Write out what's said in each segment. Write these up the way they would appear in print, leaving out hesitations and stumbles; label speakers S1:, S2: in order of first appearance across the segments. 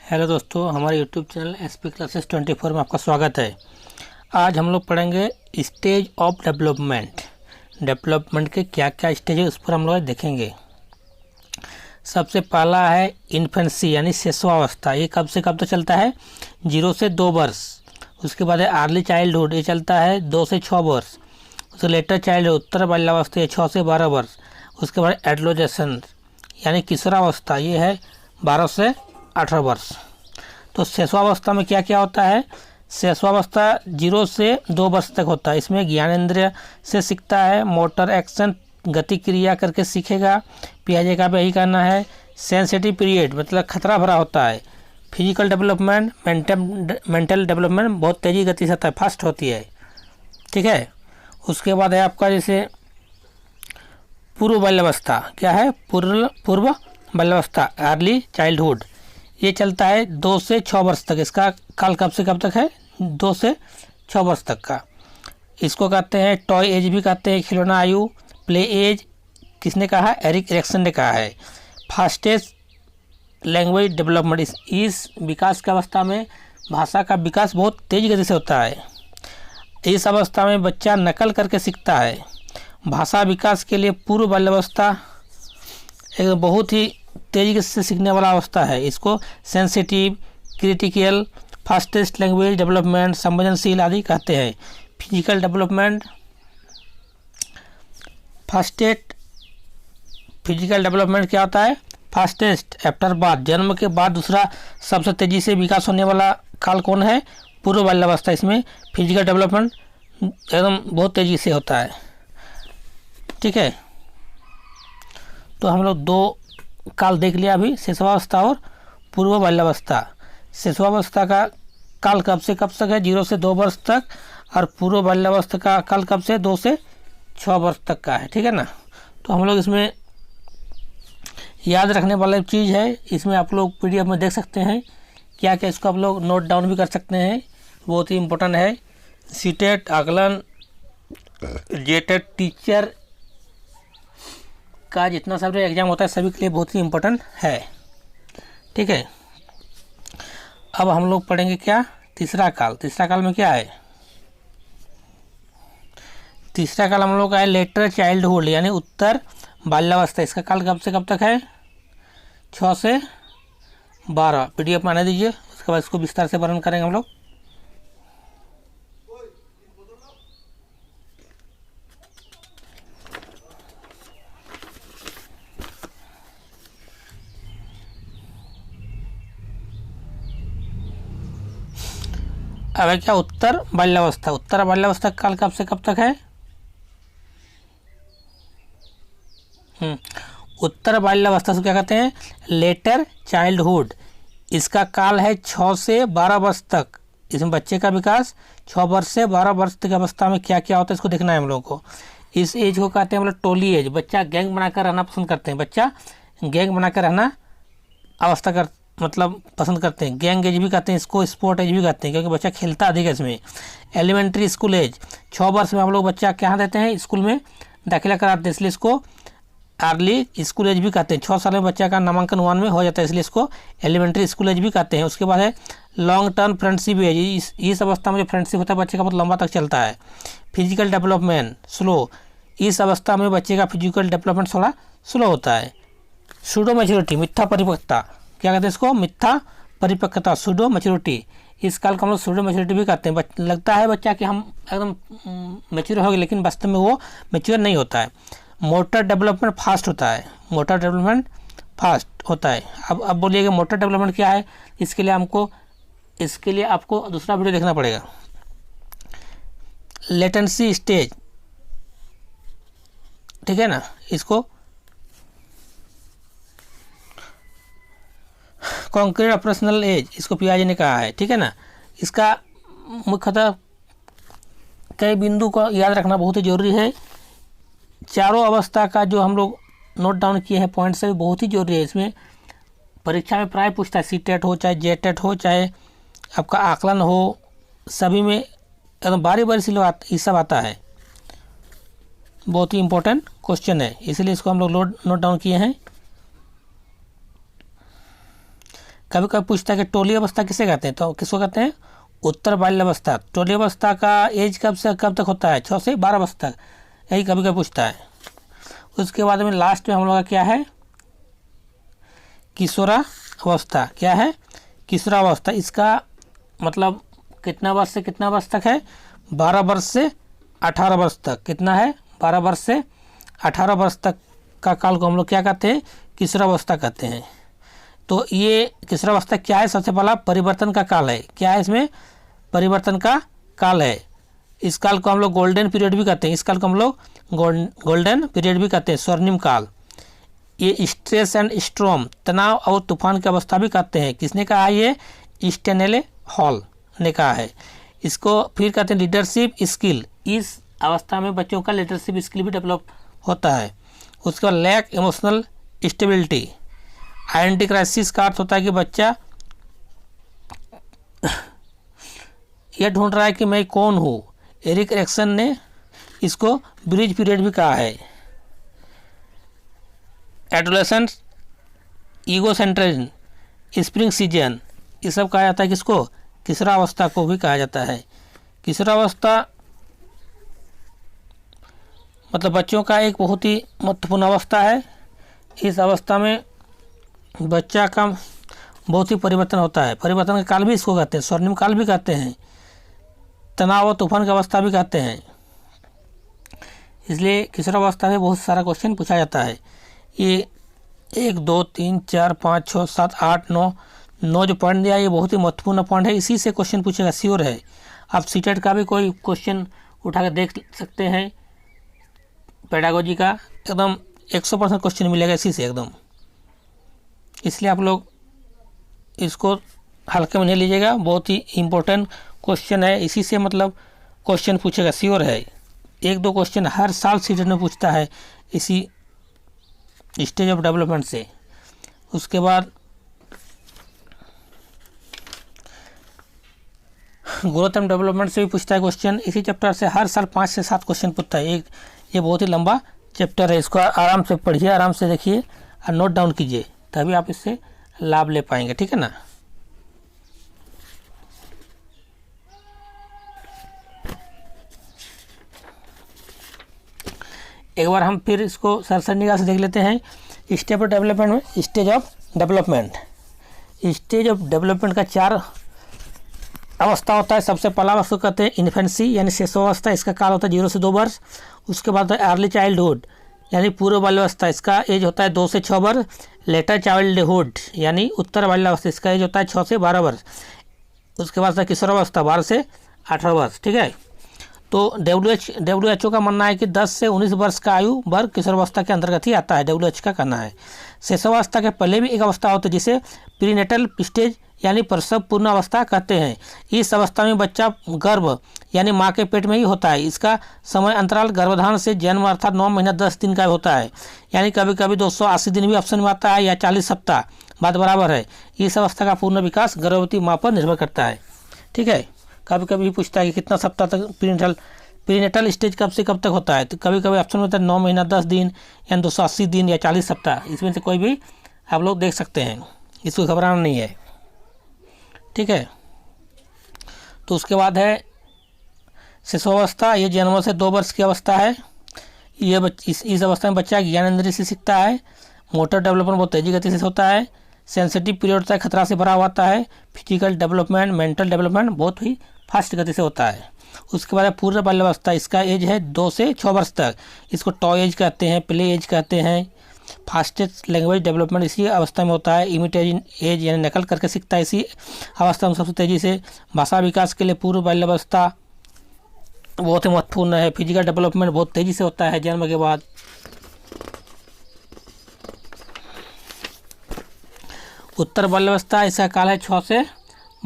S1: Hello दोस्तों, हमारे YouTube channel SP classes 24 में आपका स्वागत है। आज हम लोग पढ़ेंगे स्टेज ऑफ डेवलपमेंट के क्या क्या स्टेज है उस पर हम लोग देखेंगे। सबसे पहला है इन्फेंसी यानी शिशुअवस्था। ये कब से कब तक चलता है? 0 से 2 वर्ष। उसके बाद है अर्ली चाइल्डहुड, ये चलता है 2 से 6 वर्ष। उसके लेटर चाइल्ड उत्तर बाल्यावस्था, ये 6 से 12 वर्ष। उसके बाद एडोलेसेंस यानी किशोरावस्था, ये है 12 से 18 वर्ष। तो शिशुअवस्था में क्या क्या होता है? शिशुअवस्था 0 से 2 वर्ष तक होता है। इसमें ज्ञानेंद्रिय से सीखता है, मोटर एक्शन गति क्रिया करके सीखेगा। पियाजे का भी यही करना है। सेंसिटिव पीरियड मतलब खतरा भरा होता है। फिजिकल डेवलपमेंट, मेंटल डेवलपमेंट बहुत तेज़ी गति से होता है, फास्ट होती है। ठीक है। उसके बाद है आपका जैसे पूर्व बाल्यावस्था। क्या है? पूर्व बाल्यावस्था, अर्ली चाइल्डहुड। ये चलता है 2 से 6 वर्ष तक। इसका काल कब से कब तक है? 2 से 6 वर्ष तक का। इसको कहते हैं टॉय एज भी कहते हैं, खिलौना आयु। प्ले एज किसने कहा? एरिक एरिक्सन ने कहा है। फास्टेस्ट लैंग्वेज डेवलपमेंट, इस विकास की अवस्था में भाषा का विकास बहुत तेज गति से होता है। इस अवस्था में बच्चा नकल करके सीखता है। भाषा विकास के लिए पूर्व बाल्यावस्था एक बहुत ही तेजी से सीखने वाला अवस्था है। इसको sensitive, critical, fastest language development, संवेदनशील आदि कहते हैं। Physical development, fastest physical development क्या होता है? फास्टेस्ट आफ्टर बर्थ, जन्म के बाद दूसरा सबसे तेजी से विकास होने वाला काल कौन है? पूर्व बाल्यावस्था। इसमें फिजिकल डेवलपमेंट एकदम बहुत तेजी से होता है। ठीक है। तो हम लोग 2 काल देख लिया अभी, शिशुअवस्था और पूर्व बाल्यावस्था। शिशुअवस्था का काल कब से कब तक है? 0 से 2 वर्ष तक। और पूर्व बाल्यावस्था का काल कब से? 2 से 6 वर्ष तक का है। ठीक है ना। तो हम लोग इसमें याद रखने वाला चीज़ है, इसमें आप लोग PDF में देख सकते हैं क्या क्या। इसको आप लोग नोट डाउन भी कर सकते हैं, बहुत ही इम्पोर्टेंट है। सीटेट, आकलन, जेटेट, टीचर का जितना सब एग्जाम होता है सभी के लिए बहुत ही इम्पोर्टेंट है। ठीक है। अब हम लोग पढ़ेंगे क्या? तीसरा काल। तीसरा काल में क्या है? तीसरा काल हम लोग का है लेटर चाइल्डहुड यानी उत्तर बाल्यावस्था। इसका काल कब से कब तक है? 6 से 12। PDF में आने दीजिए, उसके बाद इसको विस्तार से वर्णन करेंगे हम लोग। अब है क्या? उत्तर बाल्यावस्था। उत्तर बाल्यावस्था काल कब से कब तक है? उत्तर बाल्यावस्था से क्या कहते हैं? Letter childhood. इसका काल है 6 से 12 वर्ष तक। इसमें बच्चे का विकास 6 वर्ष से 12 वर्ष तक अवस्था में क्या क्या होता है इसको देखना है हम लोगों को। इस एज को कहते हैं मतलब टोली एज। बच्चा गैंग बनाकर रहना पसंद करते हैं। बच्चा गैंग बनाकर रहना अवस्था कर मतलब पसंद करते हैं। गैंग एज भी कहते हैं इसको, स्पोर्ट एज भी कहते हैं, क्योंकि बच्चा खेलता अधिक है इसमें। एलिमेंट्री स्कूल एज, 6 वर्ष में हम लोग बच्चा क्या देते हैं? स्कूल में दाखिला कराते हैं, इसलिए इसको अर्ली स्कूल एज भी कहते हैं। 6 साल में बच्चा का नामांकन 1 में हो जाता है, इसलिए इसको एलिमेंट्री स्कूल एज भी कहते हैं। उसके बाद है लॉन्ग टर्म फ्रेंडशिप एज। इस अवस्था में जो फ्रेंडशिप होता है बच्चे का बहुत लंबा तक चलता है। फिजिकल डेवलपमेंट स्लो, इस अवस्था में बच्चे का फिजिकल डेवलपमेंट थोड़ा स्लो होता है। सूडो मैच्योरिटी, मिथ्या परिपक्वता, क्या कहते हैं इसको? मिथ्या परिपक्वता, सूडो मैच्योरिटी। इस काल को हम लोग सूडो मैच्योरिटी भी कहते हैं। लगता है बच्चा कि हम एकदम मैच्योर हो गए, लेकिन वास्तव में वो मैच्योर नहीं होता है। मोटर डेवलपमेंट फास्ट होता है। मोटर डेवलपमेंट फास्ट होता है। अब बोलिएगा मोटर डेवलपमेंट क्या है? इसके लिए आपको दूसरा वीडियो देखना पड़ेगा। लेटेंसी स्टेज, ठीक है ना। इसको कॉन्क्रीट ऑपरेशनल एज, इसको पियाजे ने कहा है। ठीक है ना। इसका मुख्यतः कई बिंदु को याद रखना बहुत ही जरूरी है। चारों अवस्था का जो हम लोग नोट डाउन किए हैं पॉइंट से भी बहुत ही जरूरी है। इसमें परीक्षा में प्राय पूछता है, सीटेट हो चाहे जेटेट हो चाहे आपका आकलन हो, सभी में एकदम बारी बारी से ये सब आता है। बहुत ही इम्पोर्टेंट क्वेश्चन है, इसलिए इसको हम लोग नोट डाउन किए हैं। कभी कभी पूछता है कि टोली अवस्था किसे कहते हैं, तो किसको कहते हैं, उत्तर बाल्यावस्था। टोली अवस्था का एज कब से कब तक होता है, 6 से 12 वर्ष तक, यही कभी कभी पूछता है। उसके बाद में लास्ट में हम लोग का क्या है, किशोरावस्था। क्या है, किशोरावस्था। इसका मतलब कितना वर्ष से कितना वर्ष तक है, 12 वर्ष से 18 वर्ष तक। कितना है, 12 वर्ष से 18 वर्ष तक का काल को हम लोग क्या कहते हैं, किशोरावस्था कहते हैं। तो ये किशोरावस्था क्या है, सबसे पहला परिवर्तन का काल है। क्या है, इसमें परिवर्तन का काल है। इस काल को हम लोग गोल्डन पीरियड भी कहते हैं, इस काल को हम लोग गोल्डन पीरियड भी कहते हैं, स्वर्णिम काल। ये स्ट्रेस एंड स्ट्रॉम, तनाव और तूफान की अवस्था भी कहते हैं। किसने कहा है, ये स्टेनेले हॉल ने कहा है। इसको फिर कहते हैं लीडरशिप स्किल। इस अवस्था में बच्चों का लीडरशिप स्किल भी डेवलप होता है। उसके बाद lack emotional stability. Identity crisis का अर्थ होता है कि बच्चा यह ढूंढ रहा है कि मैं कौन हूँ। एरिक एरिक्सन ने इसको ब्रिज पीरियड भी कहा है। एडोलेसेंट ईगोसेंट्रिज्म, स्प्रिंग सीजन, ये सब कहा जाता है किसको, किशोरावस्था को भी कहा जाता है। किशोरावस्था मतलब बच्चों का एक बहुत ही महत्वपूर्ण अवस्था है। इस अवस्था में बच्चा का बहुत ही परिवर्तन होता है। परिवर्तन का काल भी इसको कहते हैं, स्वर्णिम काल भी कहते हैं, तनाव और तूफान की अवस्था भी कहते हैं। इसलिए किशोरावस्था में बहुत सारा क्वेश्चन पूछा जाता है। ये 1 2 3 4 5 6 7 8 9 जो पॉइंट दिया, ये बहुत ही महत्वपूर्ण पॉइंट है। इसी से क्वेश्चन पूछेगा, श्योर है। आप सीटेट का भी कोई क्वेश्चन उठा कर देख सकते हैं, पेडागोजी का एकदम 100% क्वेश्चन मिलेगा इसी से एकदम। इसलिए आप लोग इसको हल्के में नहीं लीजिएगा, बहुत ही इम्पोर्टेंट क्वेश्चन है। इसी से मतलब क्वेश्चन पूछेगा, श्योर है। 1-2 क्वेश्चन हर साल सीटेट में पूछता है इसी स्टेज ऑफ डेवलपमेंट से। उसके बाद ग्रोथ एंड डेवलपमेंट से भी पूछता है क्वेश्चन। इसी चैप्टर से हर साल 5 से 7 क्वेश्चन पूछता है। ये बहुत ही लंबा चैप्टर है, इसको आराम से पढ़िए, आराम से देखिए और नोट डाउन कीजिए, तभी आप इससे लाभ ले पाएंगे, ठीक है ना। एक बार हम फिर इसको सरसरनिगाह से देख लेते हैं। स्टेप ऑफ डेवलपमेंट में stage of development. Stage of development का 4 अवस्था होता है। सबसे पहला अवस्था कहते हैं इन्फेंसी यानी शिशुअवस्था, इसका काल होता है 0 से 2 वर्ष। उसके बाद है अर्ली चाइल्डहुड यानी पूर्व बाल्यावस्था, इसका एज होता है 2 से 6 वर्ष। लेटर चाइल्डहुड यानी उत्तर बाल्यावस्था, इसका एज होता है 6 से 12 वर्ष। उसके बाद है किशोरावस्था 12 से 18 वर्ष, ठीक है। तो WHO का मानना है कि 10 से 19 वर्ष का आयु वर्ग किशोरावस्था के अंतर्गत ही आता है, WHO का कहना है। शिशुअवस्था के पहले भी एक अवस्था होती है जिसे प्रीनेटल स्टेज यानी प्रसव पूर्ण अवस्था कहते हैं। इस अवस्था में बच्चा गर्भ यानी माँ के पेट में ही होता है। इसका समय अंतराल गर्भधारण से जन्म अर्थात 9 महीना 10 दिन का होता है, यानी कभी कभी 280 दिन भी ऑप्शन में आता है या 40 सप्ताह, बात बराबर है। इस अवस्था का पूर्ण विकास गर्भवती माँ पर निर्भर करता है, ठीक है। कभी कभी पूछता है कि कितना सप्ताह तक प्रीनेटल स्टेज कब से कब तक होता है, तो कभी कभी ऑप्शन में होता है 9 महीना 10 दिन या 280 दिन या 40 सप्ताह, इसमें से कोई भी आप लोग देख सकते हैं, इसको घबराना नहीं है, ठीक है। तो उसके बाद है शिशुअवस्था, ये जन्म से 2 वर्ष की अवस्था है। ये इस अवस्था में बच्चा ज्ञान इंद्रिय से सीखता है। मोटर डेवलपमेंट बहुत तेजी गति से होता है। सेंसिटिव पीरियड होता है, खतरा से भरा होता है। फिजिकल डेवलपमेंट मेंटल डेवलपमेंट बहुत ही फास्ट गति से होता है। उसके बाद है पूर्व बाल्यावस्था, इसका एज है 2 से 6 वर्ष तक। इसको टॉय एज कहते हैं, प्ले एज कहते हैं। फास्टेस्ट लैंग्वेज डेवलपमेंट इसी अवस्था में होता है। इमिटेशन एज यानी नकल करके सीखता है इसी अवस्था में सबसे तेज़ी से। भाषा विकास के लिए पूर्व बाल्यावस्था बहुत ही महत्वपूर्ण है। फिजिकल डेवलपमेंट बहुत तेज़ी से होता है जन्म के बाद। उत्तर बाल्यावस्था, इसका काल है 6 से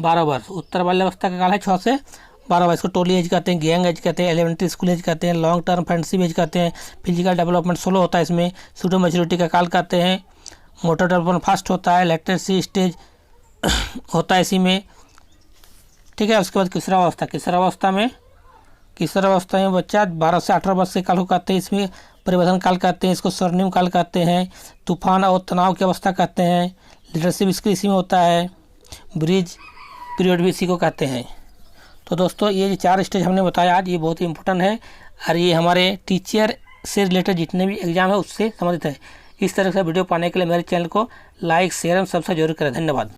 S1: 12 वर्ष। उत्तर बाल्यावस्था का काल है 6 से 12 वर्ष। इसको टोली एज कहते हैं, गैंग एज कहते हैं, एलिमेंट्री स्कूल एज कहते हैं, लॉन्ग टर्म फ्रेंडशिप एज कहते हैं। फिजिकल डेवलपमेंट स्लो होता है इसमें। सूडो मैच्योरिटी का काल कहते हैं। मोटर डेवलपमेंट फास्ट होता है। लेटेंसी स्टेज होता है इसी में, ठीक है। उसके बाद किशोरावस्था में बच्चा 12 से 18 वर्ष के काल को कहते हैं। इसमें परिवर्तन काल कहते हैं, इसको स्वर्णिम काल कहते हैं। तूफान और तनाव की अवस्था कहते हैं। लीडरशिप स्किल इसी में होता है। ब्रिज पीरियड भी इसी को कहते हैं। तो दोस्तों ये जो 4 स्टेज हमने बताया आज, ये बहुत ही इंपॉर्टेंट है और ये हमारे टीचर से रिलेटेड जितने भी एग्जाम है उससे संबंधित है। इस तरह से वीडियो पाने के लिए मेरे चैनल को लाइक शेयर एवं सब्सक्राइब जरूर करें। धन्यवाद।